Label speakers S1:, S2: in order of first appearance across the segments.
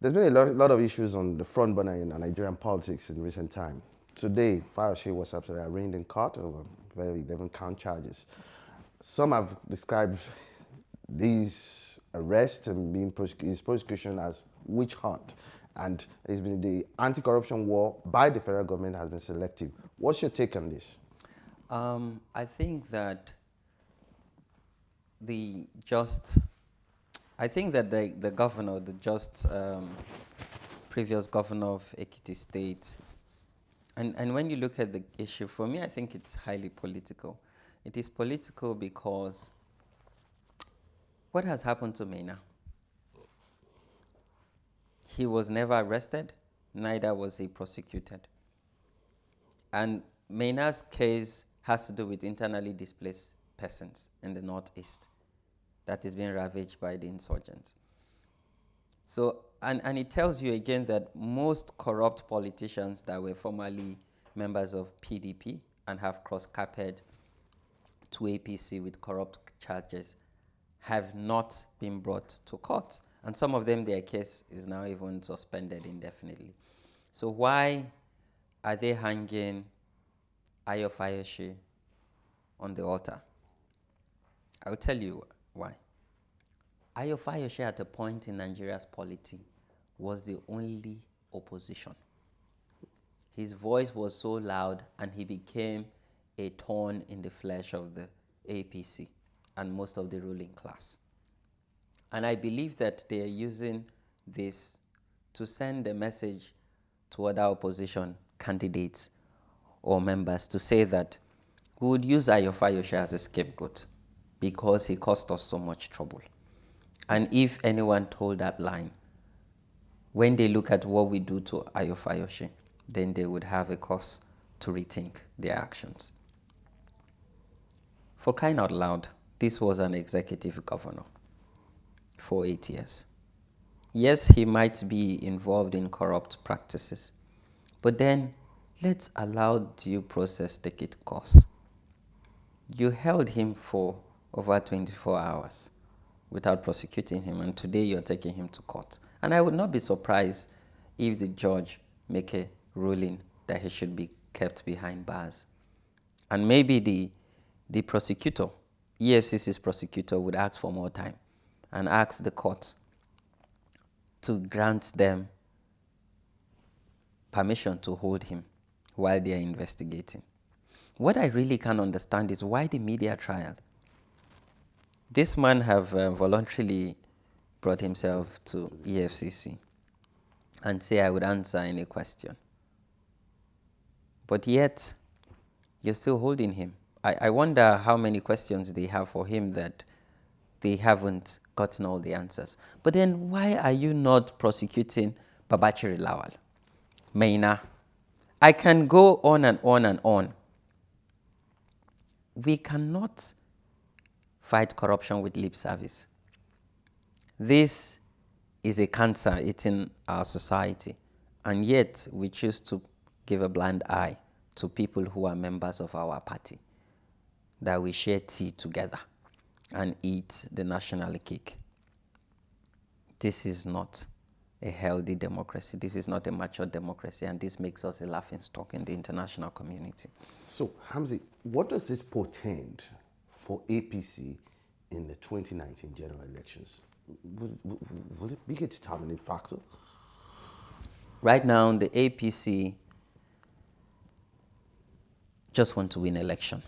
S1: There's been a lot of issues on the front burner in Nigerian politics in recent time. Today, Fayose was absolutely arraigned in court over very 11 count charges. Some have described these arrests and his prosecution as witch hunt, and it's been the anti-corruption war by the federal government has been selective. What's your take on this?
S2: I think that the governor, previous governor of Ekiti State, and when you look at the issue, for me, I think it's highly political. It is political because what has happened to Maina? He was never arrested, neither was he prosecuted. And Maina's case has to do with internally displaced persons in the Northeast that is being ravaged by the insurgents. So, and it tells you again that most corrupt politicians that were formerly members of PDP and have cross-carpet to APC with corrupt charges have not been brought to court. And some of them, their case is now even suspended indefinitely. So why are they hanging Ayodele Fayose on the altar? I will tell you why. Ayodele Fayose at a point in Nigeria's polity was the only opposition. His voice was so loud and he became a thorn in the flesh of the APC and most of the ruling class. And I believe that they are using this to send a message to other opposition candidates or members to say that we would use Ayodele Fayose as a scapegoat because he caused us so much trouble. And if anyone told that line, when they look at what we do to Ayodele Fayose, then they would have a cause to rethink their actions. For crying out loud, this was an executive governor for 8 years. Yes, he might be involved in corrupt practices, but then let's allow due process take its course. You held him for over 24 hours without prosecuting him, and today you're taking him to court. And I would not be surprised if the judge make a ruling that he should be kept behind bars. And maybe the prosecutor, EFCC's prosecutor, would ask for more time and ask the court to grant them permission to hold him while they are investigating. What I really can't understand is why the media trial. This man have voluntarily brought himself to EFCC and say, I would answer any question. But yet, you're still holding him. I wonder how many questions they have for him that they haven't gotten all the answers. But then why are you not prosecuting Babachiri Lawal, Maina? I can go on and on and on. We cannot fight corruption with lip service. This is a cancer eating our society, and yet we choose to give a blind eye to people who are members of our party, that we share tea together and eat the national cake. This is not a healthy democracy. This is not a mature democracy, and this makes us a laughingstock in the international community.
S1: So, Hamzat, what does this portend for APC in the 2019 general elections? Will it be a determining factor?
S2: Right now, the APC just want to win election.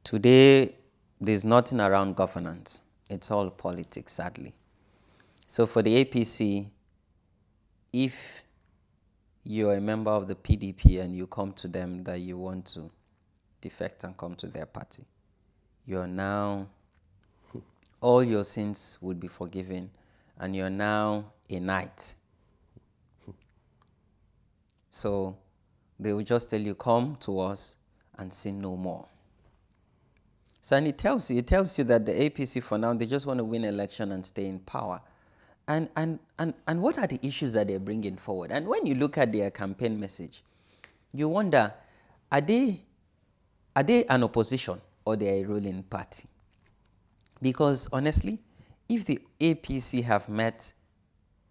S2: Today, there's nothing around governance. It's all politics, sadly. So for the APC, if you're a member of the PDP and you come to them that you want to defect and come to their party, you're now, all your sins would be forgiven, and you're now a knight. So they will just tell you, come to us and sin no more. So, and it tells you that the APC for now, they just want to win election and stay in power. And what are the issues that they're bringing forward? And when you look at their campaign message, you wonder, are they an opposition or they're a ruling party? Because honestly, if the APC have met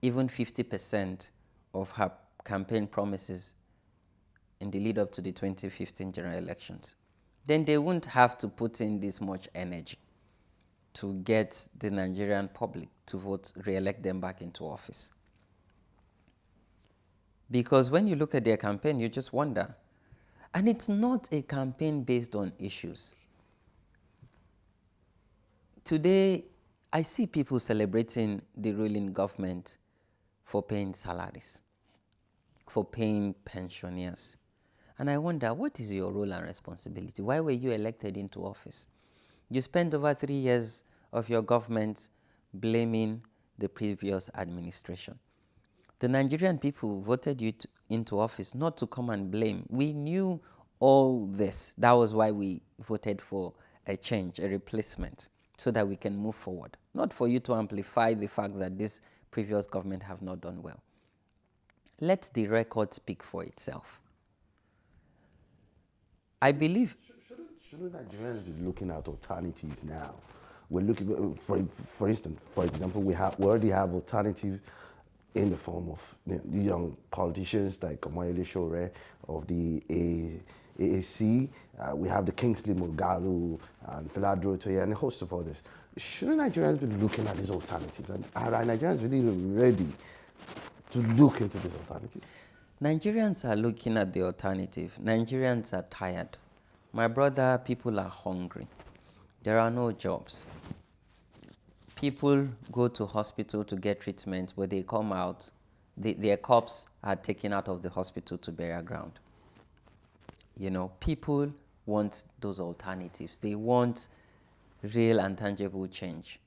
S2: even 50% of her campaign promises in the lead up to the 2015 general elections, then they wouldn't have to put in this much energy to get the Nigerian public to vote, re-elect them back into office. Because when you look at their campaign, you just wonder. And it's not a campaign based on issues. Today, I see people celebrating the ruling government for paying salaries, for paying pensioners. And I wonder, what is your role and responsibility? Why were you elected into office? You spent over 3 years of your government blaming the previous administration. The Nigerian people voted you into office not to come and blame. We knew all this. That was why we voted for a change, a replacement, so that we can move forward. Not for you to amplify the fact that this previous government have not done well. Let the record speak for itself. I believe...
S1: Shouldn't Nigerians be looking at alternatives now? We're looking, for instance, for example, we already have alternatives in the form of the young politicians like Ayodele Fayose of the AAC. We have the Kingsley Moghalu and Philadelphia and a host of others. Shouldn't Nigerians be looking at these alternatives? And are Nigerians really ready to look into these alternatives?
S2: Nigerians are looking at the alternative. Nigerians are tired. My brother, people are hungry. There are no jobs. People go to hospital to get treatment, but they come out, their corpse are taken out of the hospital to burial ground. You know, people want those alternatives. They want real and tangible change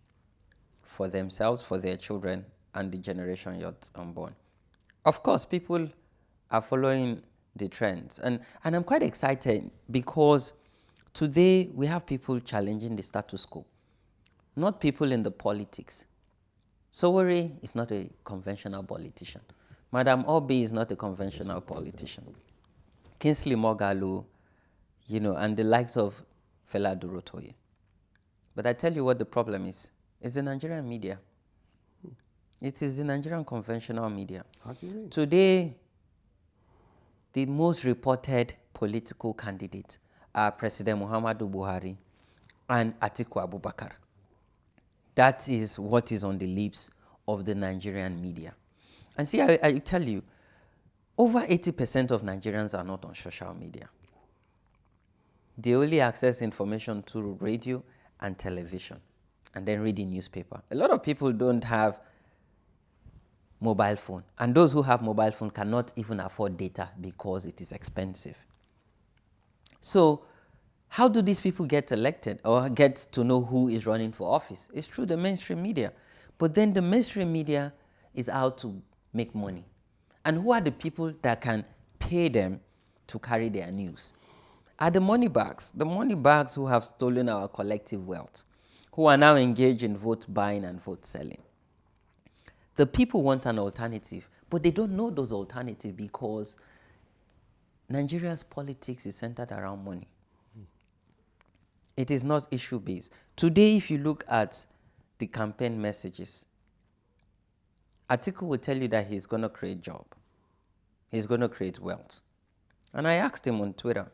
S2: for themselves, for their children, and the generation yet unborn. Of course, people are following the trends. And I'm quite excited because today we have people challenging the status quo, not people in the politics. Sowore is not a conventional politician. Madam Obi is not a conventional politician. Kingsley Moghalu, you know, and the likes of Fela Durotoye. But I tell you what the problem is. It's the Nigerian media. It is the Nigerian conventional media.
S1: How do you mean?
S2: Today, the most reported political candidates are President Muhammadu Buhari and Atiku Abubakar. That is what is on the lips of the Nigerian media. And see, I tell you, over 80% of Nigerians are not on social media. They only access information through radio and television, and then read the newspaper. A lot of people don't have mobile phone, and those who have mobile phone cannot even afford data because it is expensive. So how do these people get elected or get to know who is running for office? It's through the mainstream media. But then the mainstream media is out to make money. And who are the people that can pay them to carry their news? Are the money bags who have stolen our collective wealth, who are now engaged in vote buying and vote selling. The people want an alternative, but they don't know those alternatives because Nigeria's politics is centered around money. It is not issue-based. Today, if you look at the campaign messages, Atiku will tell you that he's going to create job. He's going to create wealth. And I asked him on Twitter,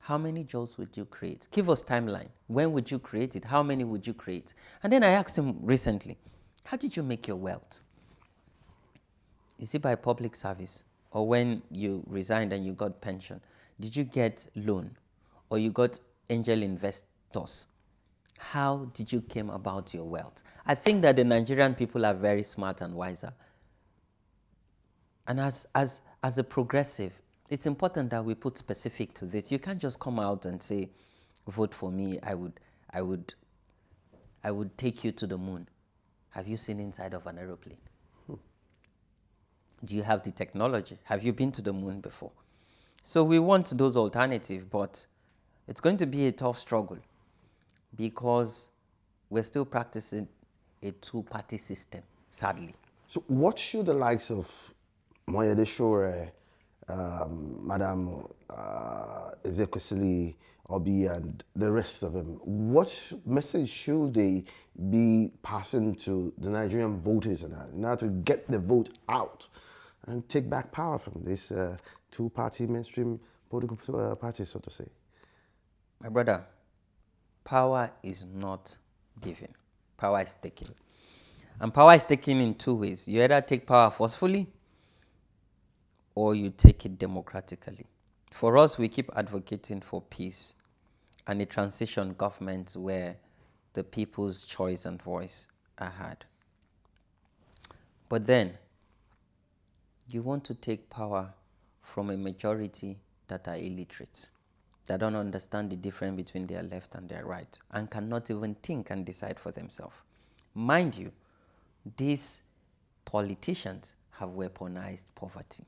S2: how many jobs would you create? Give us timeline. When would you create it? How many would you create? And then I asked him recently, how did you make your wealth? Is it by public service? Or when you resigned and you got pension, did you get loan? Or you got angel investors? How did you came about your wealth? I think that the Nigerian people are very smart and wiser. And as a progressive, it's important that we put specific to this. You can't just come out and say, vote for me, I would take you to the moon. Have you seen inside of an aeroplane? Do you have the technology? Have you been to the moon before? So we want those alternatives, but it's going to be a tough struggle because we're still practicing a two-party system. sadly.
S1: So what should the likes of Moyede Shore, Madam Ezekwesili, Obi, and the rest of them, what message should they be passing to the Nigerian voters in order to get the vote out and take back power from this two-party mainstream political party, so to say?
S2: My brother, power is not given. Power is taken. And power is taken in two ways. You either take power forcefully or you take it democratically. For us, we keep advocating for peace and a transition government where the people's choice and voice are heard. But then, you want to take power from a majority that are illiterate, that don't understand the difference between their left and their right, and cannot even think and decide for themselves. Mind you, these politicians have weaponized poverty.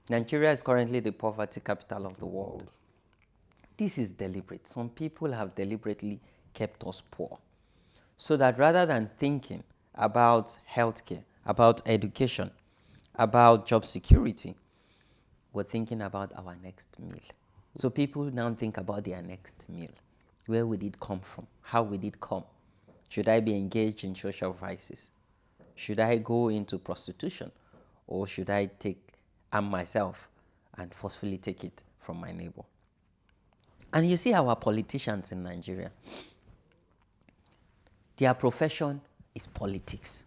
S2: Nigeria is currently the poverty capital of the world. This is deliberate. Some people have deliberately kept us poor, so that rather than thinking about healthcare, about education, about job security, we're thinking about our next meal. So people now think about their next meal. Where would it come from? How would it come? Should I be engaged in social vices? Should I go into prostitution? Or should I arm myself and forcefully take it from my neighbor? And you see our politicians in Nigeria, their profession is politics.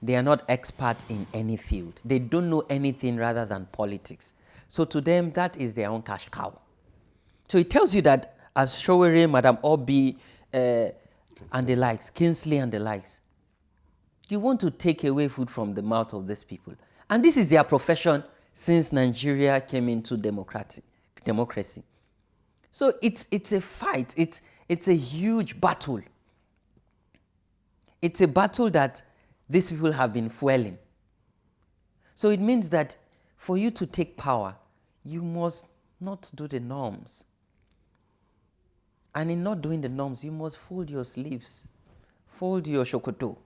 S2: They are not experts in any field. They don't know anything rather than politics. So to them, that is their own cash cow. So it tells you that as Showere, Madam Obi, and the likes, Kingsley and the likes, you want to take away food from the mouth of these people. And this is their profession since Nigeria came into democracy. So it's a fight. It's a huge battle. It's a battle that these people have been fueling. So it means that for you to take power, you must not do the norms. And in not doing the norms, you must fold your sleeves, fold your shokoto,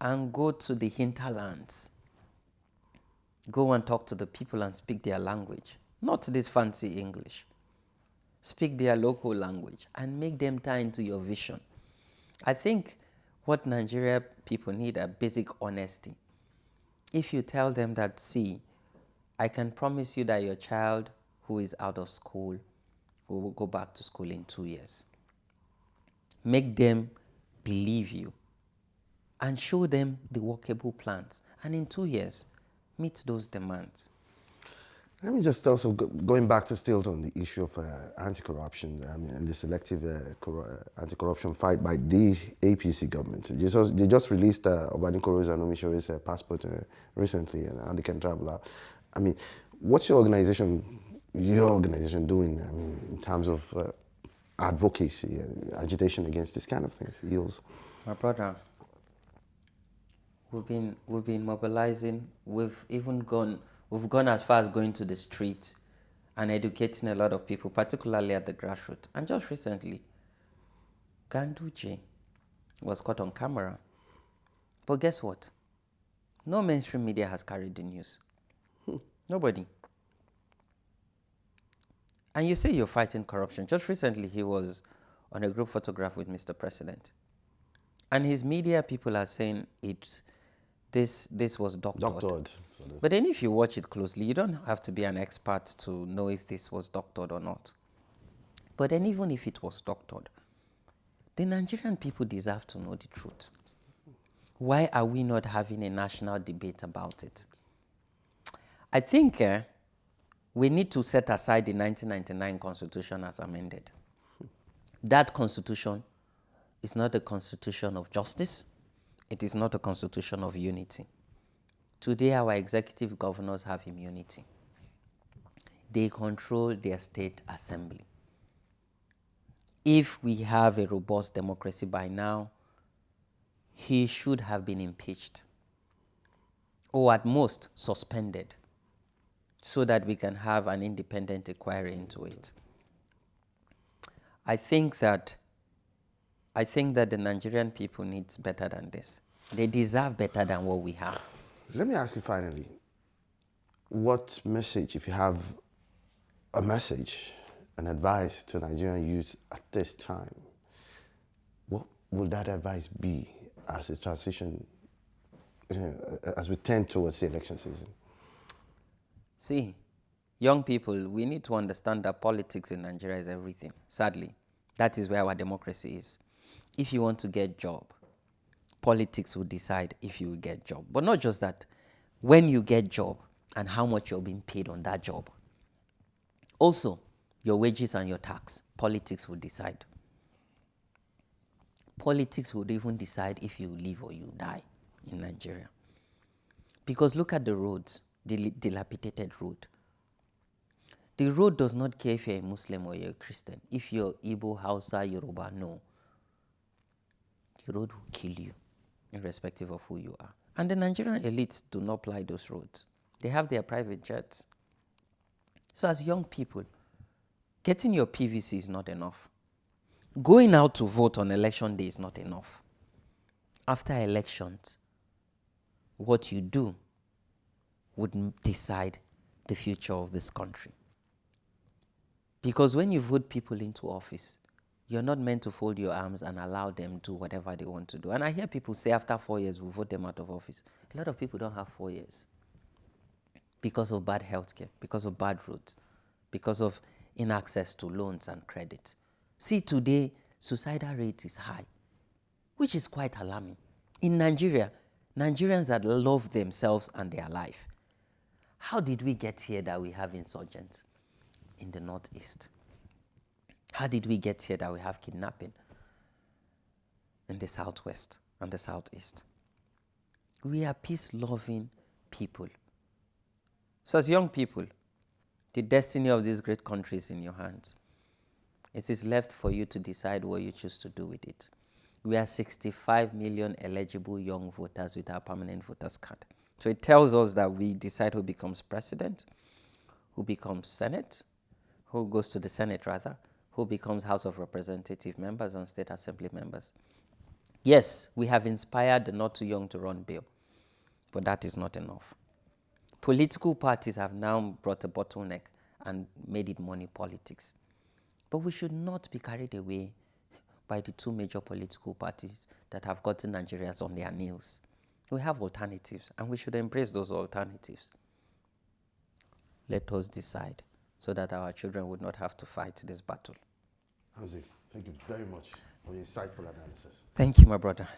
S2: and go to the hinterlands. Go and talk to the people and speak their language, not this fancy English. Speak their local language and make them tie into your vision. I think what Nigeria people need are basic honesty. If you tell them that, see, I can promise you that your child who is out of school will go back to school in 2 years. Make them believe you and show them the workable plans. And in 2 years, meet those demands.
S1: Let me just also, going back to still on the issue of anti-corruption, and the selective anti-corruption fight by the APC government. They just released Obanikoro's and Omishore's passport recently, and they can travel out. I mean, what's your organization doing, in terms of advocacy and agitation against this kind of things? Yields?
S2: My brother, we've been mobilizing. We've gone as far as going to the streets and educating a lot of people, particularly at the grassroots. And just recently, Ganduje was caught on camera. But guess what? No mainstream media has carried the news. Nobody. And you say you're fighting corruption. Just recently, he was on a group photograph with Mr. President. And his media people are saying this was doctored. But then if you watch it closely, you don't have to be an expert to know if this was doctored or not. But then even if it was doctored, the Nigerian people deserve to know the truth. Why are we not having a national debate about it? I think we need to set aside the 1999 Constitution as amended. That Constitution is not a constitution of justice. It is not a constitution of unity. Today, our executive governors have immunity. They control their state assembly. If we have a robust democracy by now, he should have been impeached, or at most suspended, so that we can have an independent inquiry into it. I think that the Nigerian people needs better than this. They deserve better than what we have.
S1: Let me ask you finally, what message, if you have a message, an advice to Nigerian youth at this time, what would that advice be as a transition, as we tend towards the election season?
S2: See, young people, we need to understand that politics in Nigeria is everything. Sadly, that is where our democracy is. If you want to get job, politics will decide if you will get job. But not just that, when you get job and how much you're being paid on that job. Also, your wages and your tax, politics will decide. Politics would even decide if you live or you die in Nigeria. Because look at the roads, the dilapidated road. The road does not care if you're a Muslim or you're a Christian. If you're Igbo, Hausa, Yoruba, no. The road will kill you, irrespective of who you are. And the Nigerian elites do not ply those roads. They have their private jets. So as young people, getting your PVC is not enough. Going out to vote on election day is not enough. After elections, what you do would decide the future of this country. Because when you vote people into office, you're not meant to fold your arms and allow them to do whatever they want to do. And I hear people say after 4 years, we'll vote them out of office. A lot of people don't have 4 years because of bad healthcare, because of bad roads, because of inaccess to loans and credit. See, today, suicidal rate is high, which is quite alarming. In Nigeria, Nigerians that love themselves and their life. How did we get here that we have insurgents in the Northeast? How did we get here that we have kidnapping in the Southwest and the Southeast? We are peace-loving people. So as young people, the destiny of this great country is in your hands. It is left for you to decide what you choose to do with it. We are 65 million eligible young voters with our permanent voters card. So it tells us that we decide who becomes president, who becomes Senate, who goes to the Senate rather, who becomes House of Representative members and State Assembly members. Yes, we have inspired the not too young to run bill, but that is not enough. Political parties have now brought a bottleneck and made it money politics. But we should not be carried away by the two major political parties that have gotten Nigerians on their knees. We have alternatives, and we should embrace those alternatives. Let us decide so that our children would not have to fight this battle.
S1: Hamzat, thank you very much for the insightful analysis.
S2: Thank you, my brother.